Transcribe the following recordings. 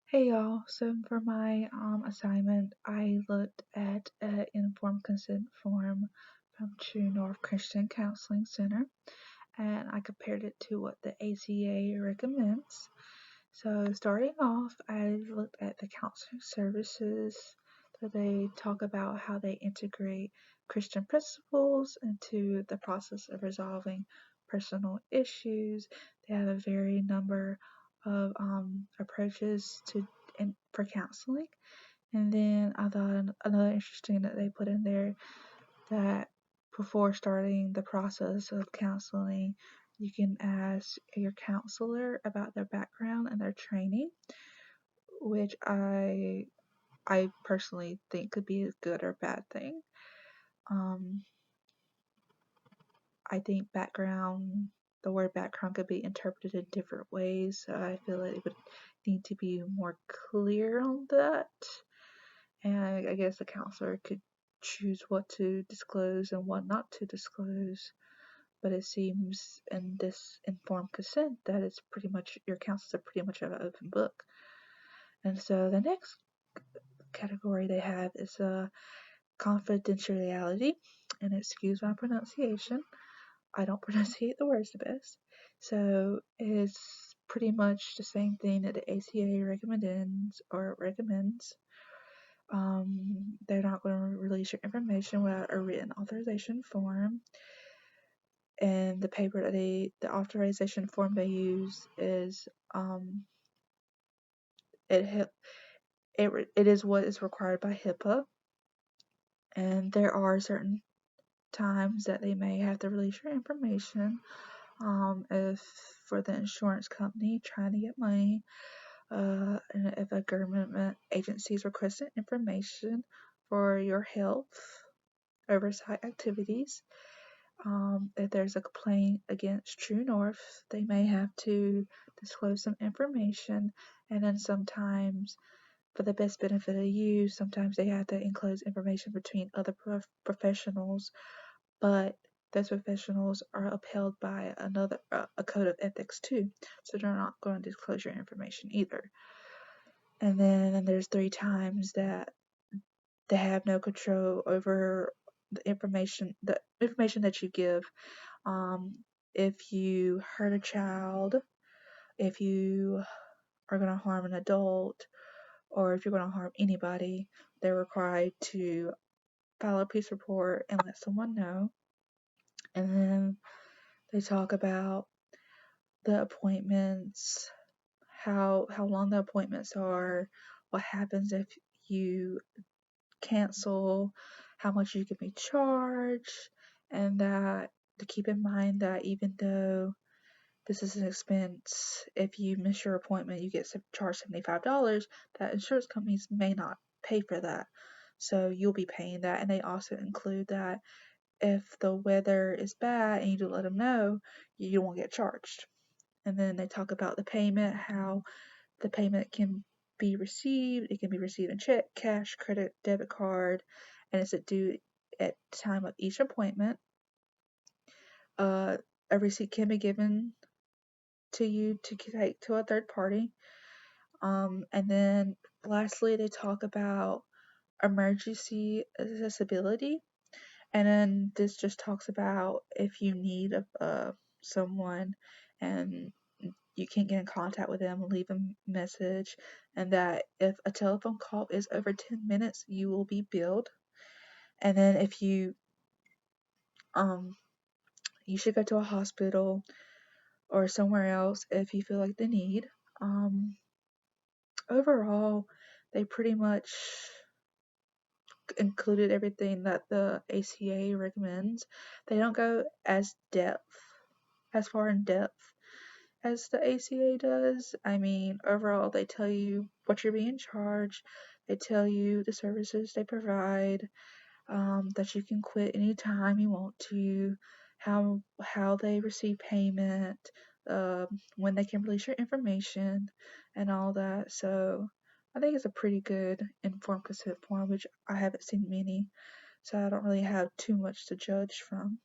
Hey y'all, so for my assignment, I looked at an informed consent form from True North Christian Counseling Center and I compared it to what the ACA recommends. So, starting off, I looked at the counseling services that they talk about how they integrate Christian principles into the process of resolving personal issues. They have a very number of approaches for counseling. And then I thought another interesting that they put in there that before starting the process of counseling, you can ask your counselor about their background and their training, which I personally think could be a good or bad thing. Um, I think the word background could be interpreted in different ways, so I feel like it would need to be more clear on that. And I guess the counselor could choose what to disclose and what not to disclose. But it seems in this informed consent that it's pretty much your counselors are pretty much an open book. And so the next category they have is confidentiality, and excuse my pronunciation. I don't pronunciate the words the best. So it's pretty much the same thing that the ACA recommends. They're not going to release your information without a written authorization form. And the authorization form they use is it it is what is required by HIPAA, and there are certain times that they may have to release your information. If for the insurance company trying to get money, and if a government agency is requesting information for your health oversight activities. If there's a complaint against True North, they may have to disclose some information, and then sometimes, for the best benefit of you, sometimes they have to enclose information between other professionals, but those professionals are upheld by a code of ethics too, so they're not going to disclose your information either. And then there's 3 times that they have no control over the information that you give. Um, if you hurt a child, if you are going to harm an adult, or if you're going to harm anybody, they're required to file a police report and let someone know. And then they talk about the appointments, how long the appointments are, what happens if you cancel, how much you can be charged, and that to keep in mind that even though this is an expense, if you miss your appointment, you get charged $75, that insurance companies may not pay for that. So you'll be paying that, and they also include that if the weather is bad and you do let them know, you won't get charged. And then they talk about the payment, how the payment can be received. It can be received in check, cash, credit, debit card, and it's due at the time of each appointment. A receipt can be given to you to take to a third party. And then lastly, they talk about emergency accessibility. And then this just talks about if you need someone and you can't get in contact with them, leave a message, and that if a telephone call is over 10 minutes, you will be billed. And then if um, you should go to a hospital or somewhere else if you feel like the need. Um, Overall, they pretty much included everything that the ACA recommends. They don't go as far in depth as the ACA does. I mean, overall, they tell you what you're being charged. They tell you the services they provide, that you can quit anytime you want to, how they receive payment, when they can release your information, and all that. So I think it's a pretty good informed consent form, which I haven't seen many, so I don't really have too much to judge from.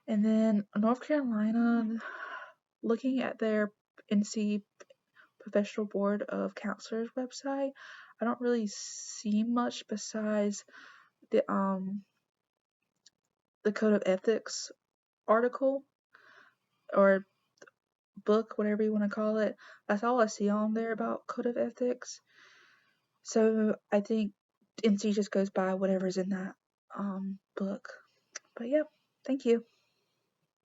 And then North Carolina, looking at their NC Professional Board of Counselors website, I don't really see much besides the Code of Ethics article or book, whatever you want to call it. That's all I see on there about Code of Ethics. So I think NC just goes by whatever's in that book. But yeah, thank you.